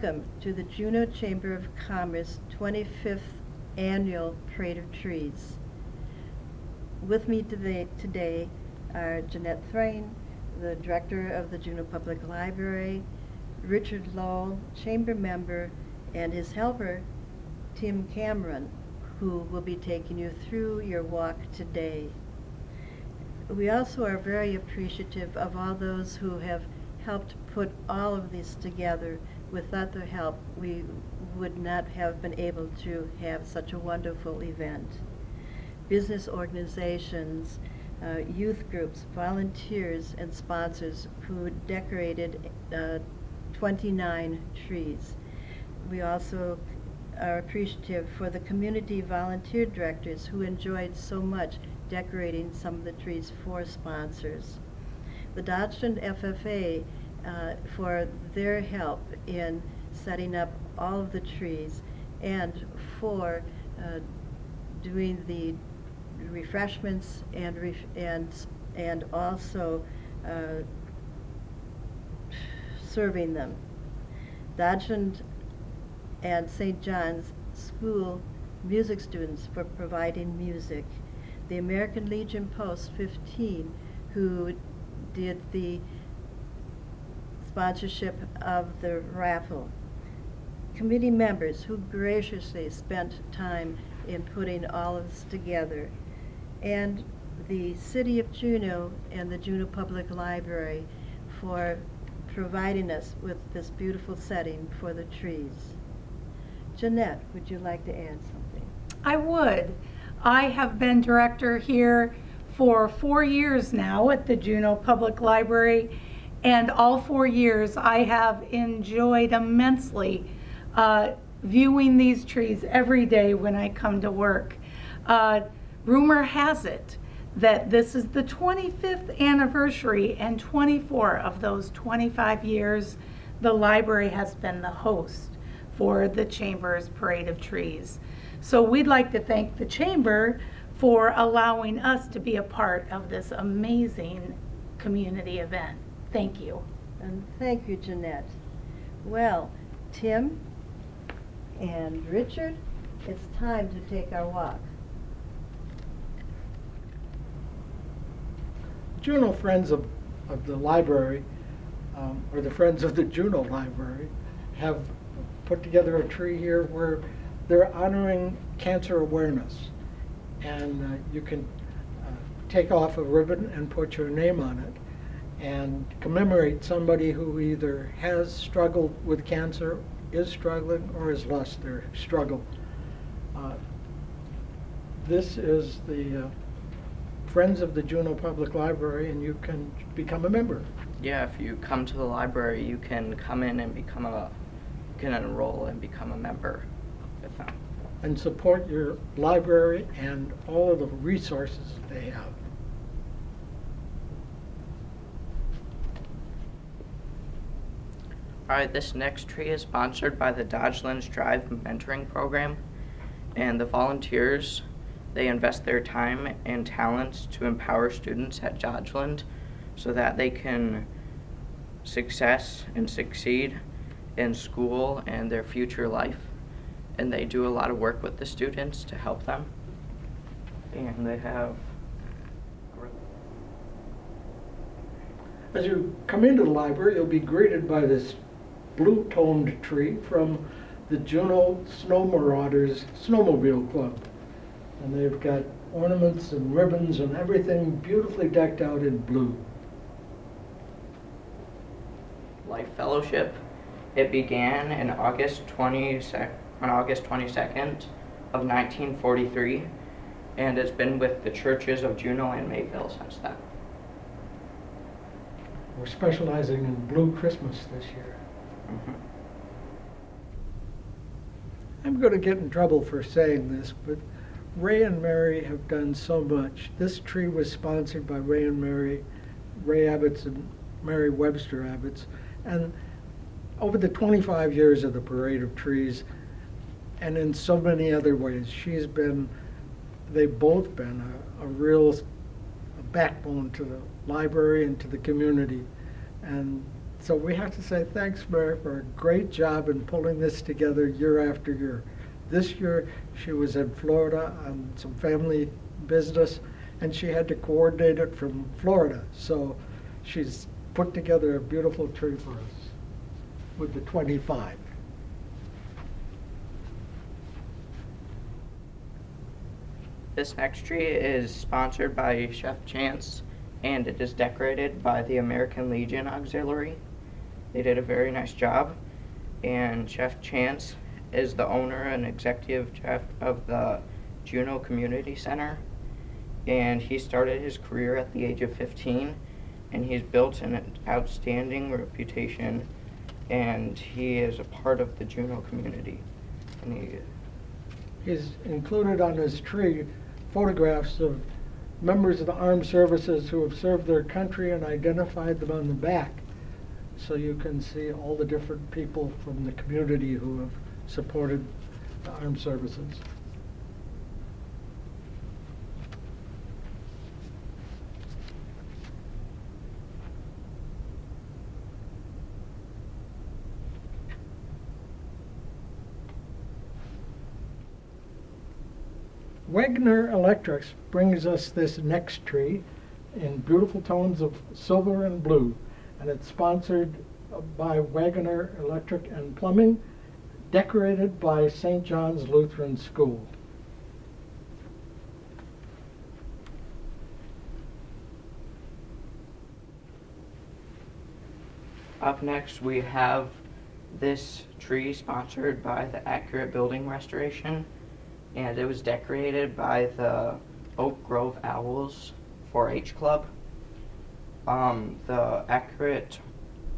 Welcome to the Juneau Chamber of Commerce 25th Annual Parade of Trees. With me today are Jeanette Thrain, the Director of the Juneau Public Library, Richard Lowell, Chamber Member, and his helper, Tim Cameron, who will be taking you through your walk today. We also are very appreciative of all those who have helped put all of this together. Without their help, we would not have been able to have such a wonderful event. Business organizations, youth groups, volunteers, and sponsors who decorated 29 trees. We also are appreciative for the community volunteer directors who enjoyed so much decorating some of the trees for sponsors. The Dodgeland FFA for their help in setting up all of the trees and for doing the refreshments and also serving them. Dodgeland and St. John's School music students for providing music. The American Legion Post 15 who did the sponsorship of the raffle. Committee members who graciously spent time in putting all of this together. And the City of Juneau and the Juneau Public Library for providing us with this beautiful setting for the trees. Jeanette, would you like to add something? I would. I have been director here for 4 years now at the Juneau Public Library, and all 4 years I have enjoyed immensely viewing these trees every day when I come to work. Rumor has it that this is the 25th anniversary, and 24 of those 25 years the library has been the host for the Chamber's Parade of Trees. So we'd like to thank the Chamber for allowing us to be a part of this amazing community event. Thank you. And thank you, Jeanette. Well, Tim and Richard, it's time to take our walk. Juneau Friends of the Library, or the Friends of the Juneau Library, have put together a tree here where they're honoring cancer awareness. And you can take off a ribbon and put your name on it and commemorate somebody who either has struggled with cancer, is struggling, or has lost their struggle. This is the Friends of the Juneau Public Library, and you can become a member. Yeah, if you come to the library, you can come in and enroll and become a member with them. And support your library and all of the resources that they have. Alright, this next tree is sponsored by the Dodgeland's Drive Mentoring Program, and the volunteers, they invest their time and talents to empower students at Dodgeland so that they can succeed in school and their future life. And they do a lot of work with the students to help them. And they have... As you come into the library, you'll be greeted by this blue-toned tree from the Juneau Snow Marauders Snowmobile Club. And they've got ornaments and ribbons and everything beautifully decked out in blue. Life Fellowship. It began in August 22nd of 1943, and it's been with the churches of Juneau and Mayville since then. We're specializing in Blue Christmas this year. Mm-hmm. I'm going to get in trouble for saying this, but Ray and Mary have done so much. This tree was sponsored by Ray and Mary, Ray Abbots and Mary Webster Abbots, and over the 25 years of the Parade of Trees, and in so many other ways, they've both been a real backbone to the library and to the community. And So we have to say thanks, Mary, for a great job in pulling this together year after year. This year, she was in Florida on some family business, and she had to coordinate it from Florida. So she's put together a beautiful tree for us with the 25. This next tree is sponsored by Chef Chance, and it is decorated by the American Legion Auxiliary. They did a very nice job, and Chef Chance is the owner and executive chef of the Juneau Community Center, and he started his career at the age of 15, and he's built an outstanding reputation, and he is a part of the Juneau community. And He's included on his tree photographs of members of the armed services who have served their country and identified them on the back. So you can see all the different people from the community who have supported the armed services. Wagner Electrics brings us this next tree in beautiful tones of silver and blue, and it's sponsored by Wagner Electric and Plumbing, decorated by St. John's Lutheran School. Up next, we have this tree sponsored by the Accurate Building Restoration, and it was decorated by the Oak Grove Owls 4-H Club. The Accurate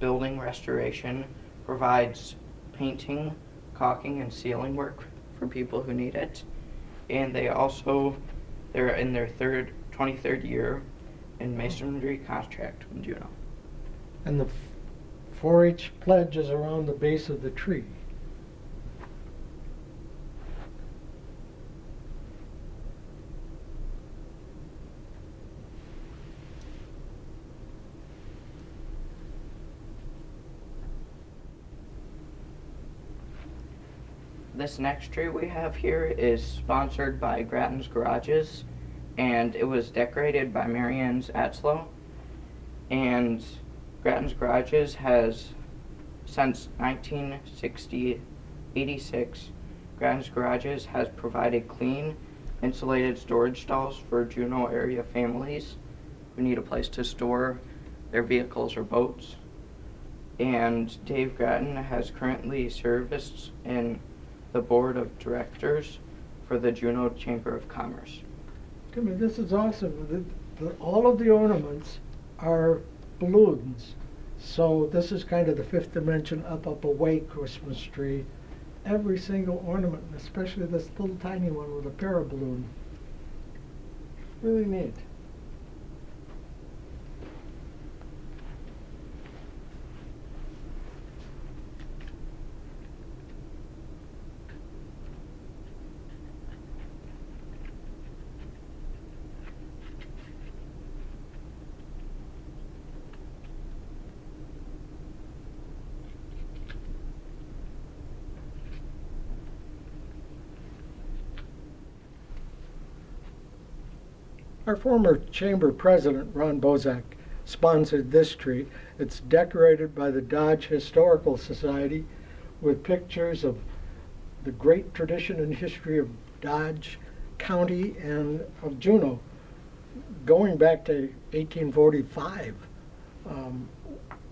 Building Restoration provides painting, caulking, and sealing work for people who need it. And they're in their 23rd year in masonry contract in Juneau. And the 4-H pledge is around the base of the tree. This next tree we have here is sponsored by Grattan's Garages, and it was decorated by Marianne's Atzlow. And Grattan's Garages has, since 1986, Grattan's Garages has provided clean, insulated storage stalls for Juneau area families who need a place to store their vehicles or boats. And Dave Grattan has currently serviced in the board of directors for the Juneau Chamber of Commerce. I mean, this is awesome. All of the ornaments are balloons. So this is kind of the fifth dimension up away Christmas tree. Every single ornament, especially this little tiny one with a paraballoon. Really neat. Our former chamber president, Ron Bozak, sponsored this tree. It's decorated by the Dodge Historical Society with pictures of the great tradition and history of Dodge County and of Juneau, going back to 1845.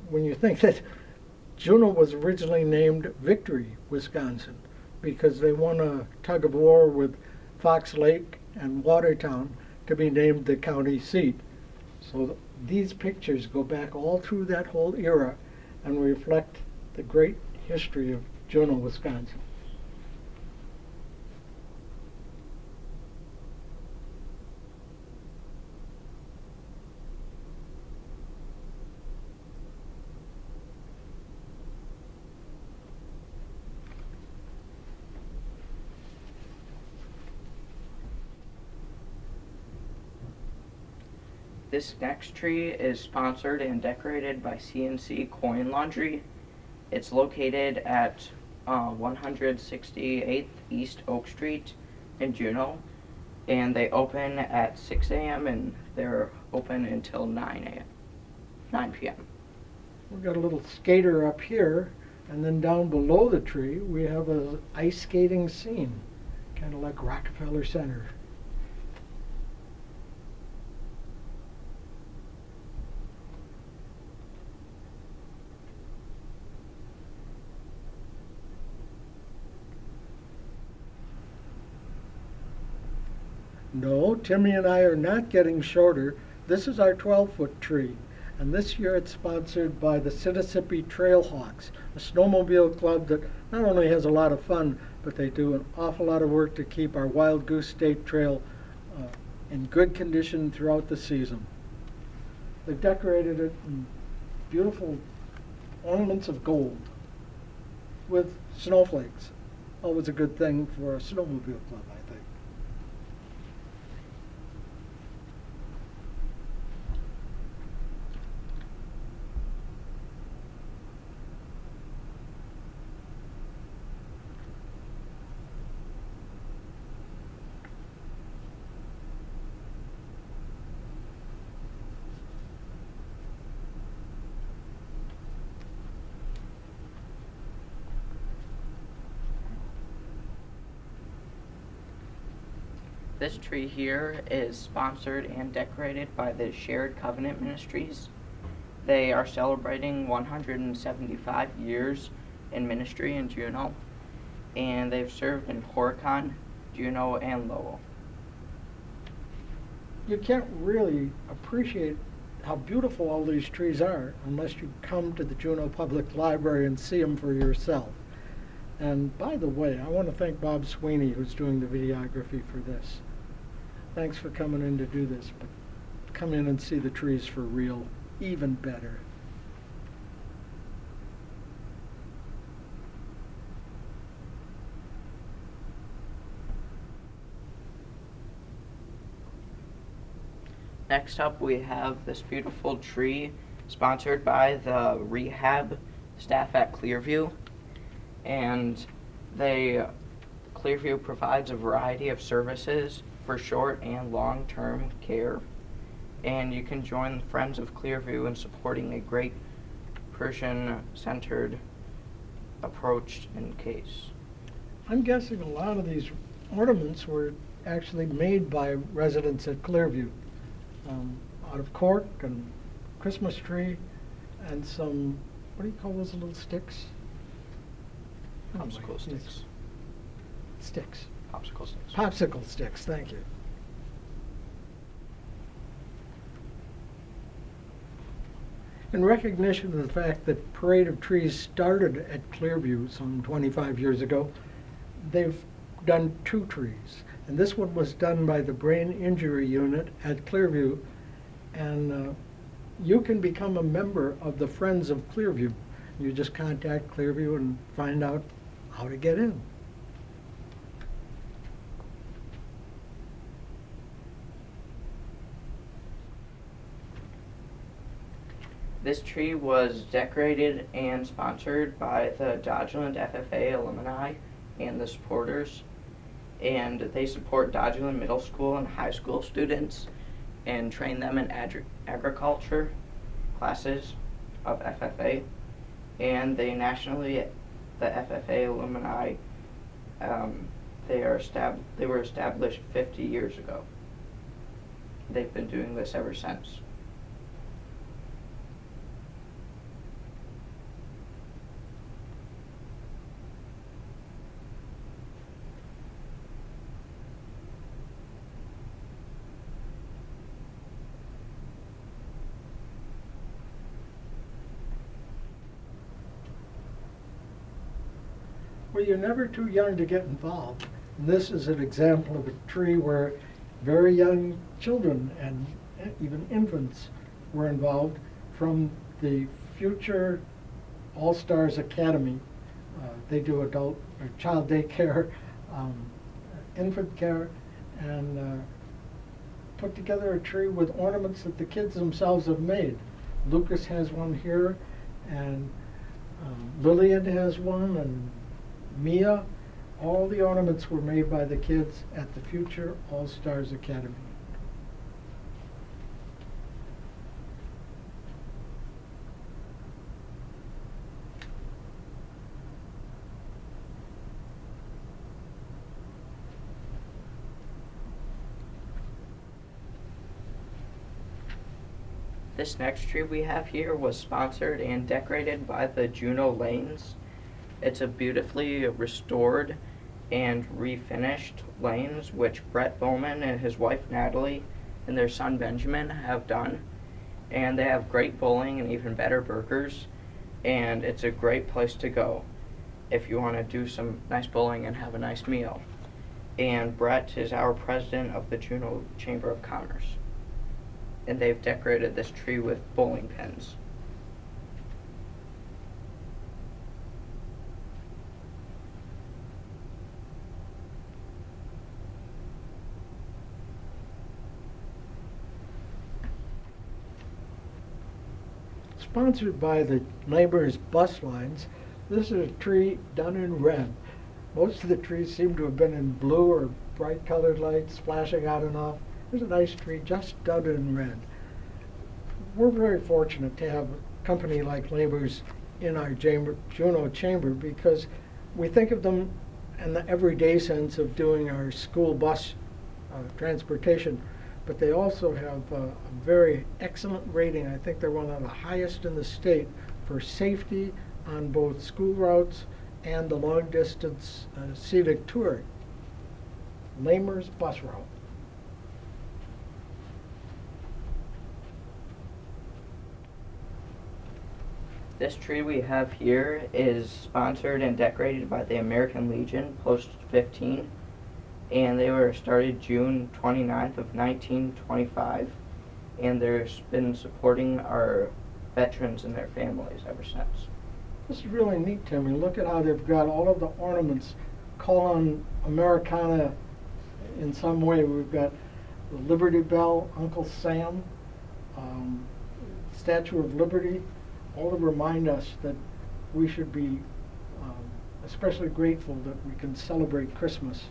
When you think that Juneau was originally named Victory, Wisconsin, because they won a tug of war with Fox Lake and Watertown to be named the county seat. So these pictures go back all through that whole era and reflect the great history of Juneau, Wisconsin. This next tree is sponsored and decorated by CNC Coin Laundry. It's located at 168th East Oak Street in Juneau, and they open at 6 a.m. and they're open until 9 p.m. We've got a little skater up here, and then down below the tree we have a ice skating scene, kind of like Rockefeller Center. No, Timmy and I are not getting shorter. This is our 12-foot tree, and this year it's sponsored by the Sittissippi Trailhawks, a snowmobile club that not only has a lot of fun, but they do an awful lot of work to keep our Wild Goose State Trail in good condition throughout the season. They've decorated it in beautiful ornaments of gold with snowflakes. Always a good thing for a snowmobile club, I think. This tree here is sponsored and decorated by the Shared Covenant Ministries. They are celebrating 175 years in ministry in Juneau, and they've served in Horicon, Juneau, and Lowell. You can't really appreciate how beautiful all these trees are unless you come to the Juneau Public Library and see them for yourself. And by the way, I want to thank Bob Sweeney, who's doing the videography for this. Thanks for coming in to do this, but come in and see the trees for real, even better. Next up, we have this beautiful tree sponsored by the rehab staff at Clearview, and Clearview provides a variety of services for short and long-term care, and you can join the Friends of Clearview in supporting a great person-centered approach in case. I'm guessing a lot of these ornaments were actually made by residents at Clearview, out of cork and Christmas tree and some, what do you call those little sticks? Popsicle sticks. Sticks. Popsicle sticks. Popsicle sticks, thank you. In recognition of the fact that Parade of Trees started at Clearview some 25 years ago, they've done 2 trees. And this one was done by the Brain Injury Unit at Clearview. And you can become a member of the Friends of Clearview. You just contact Clearview and find out how to get in. This tree was decorated and sponsored by the Dodgeland FFA alumni and the supporters, and they support Dodgeland middle school and high school students and train them in agriculture classes of FFA, and they nationally, the FFA alumni, they were established 50 years ago. They've been doing this ever since. Well, you're never too young to get involved. And this is an example of a tree where very young children and even infants were involved from the Future All-Stars Academy. They do adult or child daycare, infant care, and put together a tree with ornaments that the kids themselves have made. Lucas has one here, and Lillian has one, and Mia. All the ornaments were made by the kids at the Future All-Stars Academy. This next tree we have here was sponsored and decorated by the Juneau Lanes. It's a beautifully restored and refinished lanes which Brett Bowman and his wife Natalie and their son Benjamin have done. And they have great bowling and even better burgers, and it's a great place to go if you want to do some nice bowling and have a nice meal. And Brett is our president of the Juneau Chamber of Commerce. And they've decorated this tree with bowling pins. Sponsored by the neighbors' bus lines, this is a tree done in red. Most of the trees seem to have been in blue or bright colored lights flashing out and off. There's a nice tree just done in red. We're very fortunate to have a company like Neighbors in our Juneau Chamber, because we think of them in the everyday sense of doing our school bus transportation, but they also have a very excellent rating. I think they're one of the highest in the state for safety on both school routes and the long distance scenic touring. Lamers Bus Route. This tree we have here is sponsored and decorated by the American Legion Post 15, and they were started June 29th of 1925, and they've been supporting our veterans and their families ever since. This is really neat, Timmy. Look at how they've got all of the ornaments call on Americana in some way. We've got the Liberty Bell, Uncle Sam, Statue of Liberty, all to remind us that we should be especially grateful that we can celebrate Christmas.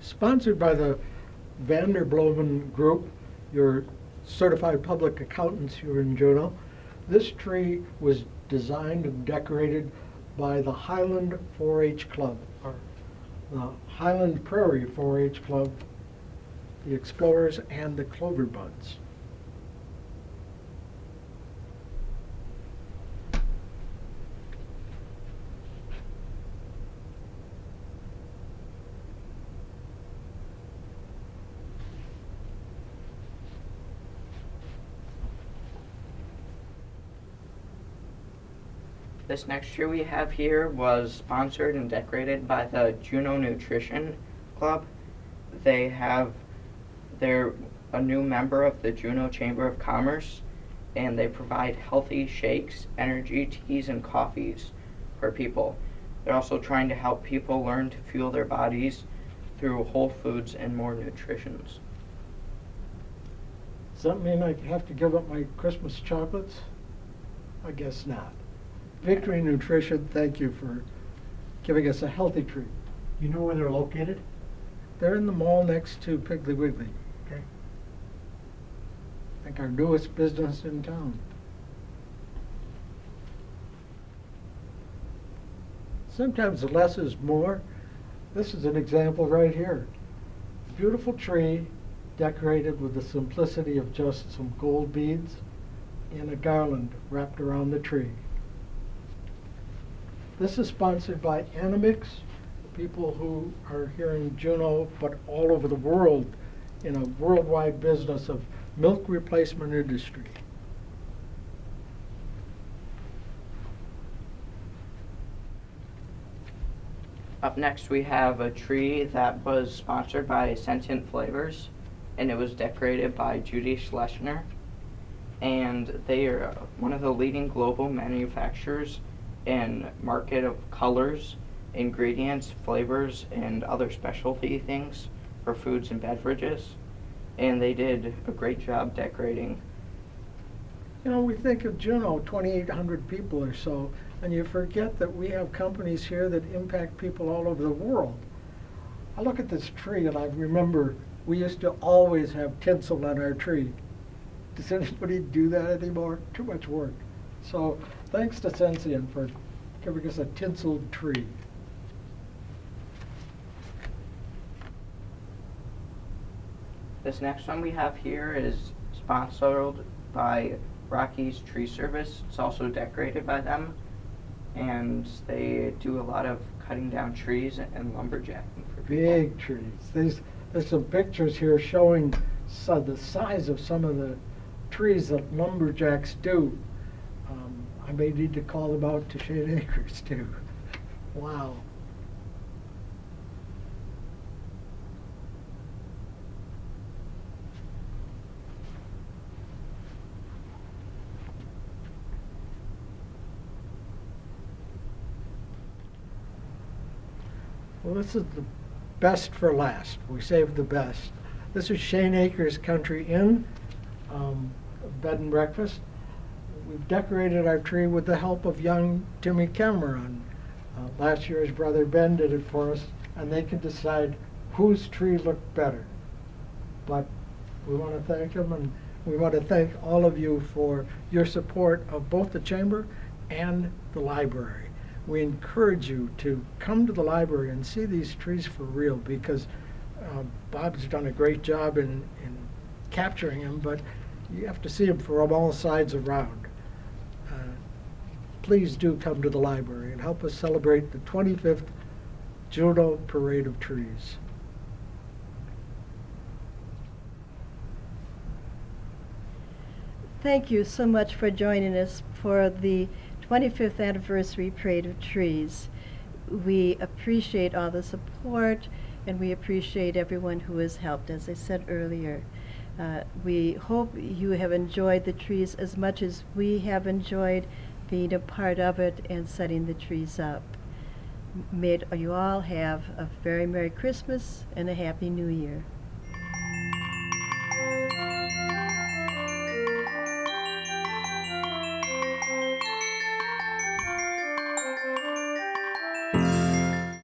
Sponsored by the Vanderbloemen Group, your certified public accountants here in Juneau, this tree was designed and decorated by the Highland 4-H Club, or the Highland Prairie 4-H Club, the Explorers, and the Clover Buds. This next tree we have here was sponsored and decorated by the Juneau Nutrition Club. They're a new member of the Juneau Chamber of Commerce, and they provide healthy shakes, energy teas, and coffees for people. They're also trying to help people learn to fuel their bodies through whole foods and more nutritions. Does that mean I have to give up my Christmas chocolates? I guess not. Victory Nutrition, thank you for giving us a healthy treat. You know where they're located? They're in the mall next to Piggly Wiggly. Okay. I think our newest business in town. Sometimes less is more. This is an example right here. Beautiful tree decorated with the simplicity of just some gold beads and a garland wrapped around the tree. This is sponsored by Animix, people who are here in Juneau, but all over the world, in a worldwide business of milk replacement industry. Up next, we have a tree that was sponsored by Sentient Flavors, and it was decorated by Judy Schlesinger. And they are one of the leading global manufacturers and market of colors, ingredients, flavors, and other specialty things for foods and beverages. And they did a great job decorating. You know, we think of Juneau, 2,800 people or so, and you forget that we have companies here that impact people all over the world. I look at this tree and I remember we used to always have tinsel on our tree. Does anybody do that anymore? Too much work. So thanks to Sensient for giving us a tinseled tree. This next one we have here is sponsored by Rocky's Tree Service. It's also decorated by them, and they do a lot of cutting down trees and lumberjacking for people. Big trees. There's some pictures here showing the size of some of the trees that lumberjacks do. I may need to call them out to Shade Acres too. Wow. Well, this is the best for last. We saved the best. This is Shane Acres Country Inn, bed and breakfast. We've decorated our tree with the help of young Timmy Cameron. Last year his brother Ben did it for us, and they could decide whose tree looked better. But we want to thank them, and we want to thank all of you for your support of both the Chamber and the library. We encourage you to come to the library and see these trees for real, because Bob's done a great job in capturing them, but you have to see them from all sides around. Please do come to the library and help us celebrate the 25th Juneau Parade of Trees. Thank you so much for joining us for the 25th Anniversary Parade of Trees. We appreciate all the support, and we appreciate everyone who has helped, as I said earlier. We hope you have enjoyed the trees as much as we have enjoyed being a part of it and setting the trees up. May you all have a very Merry Christmas and a Happy New Year.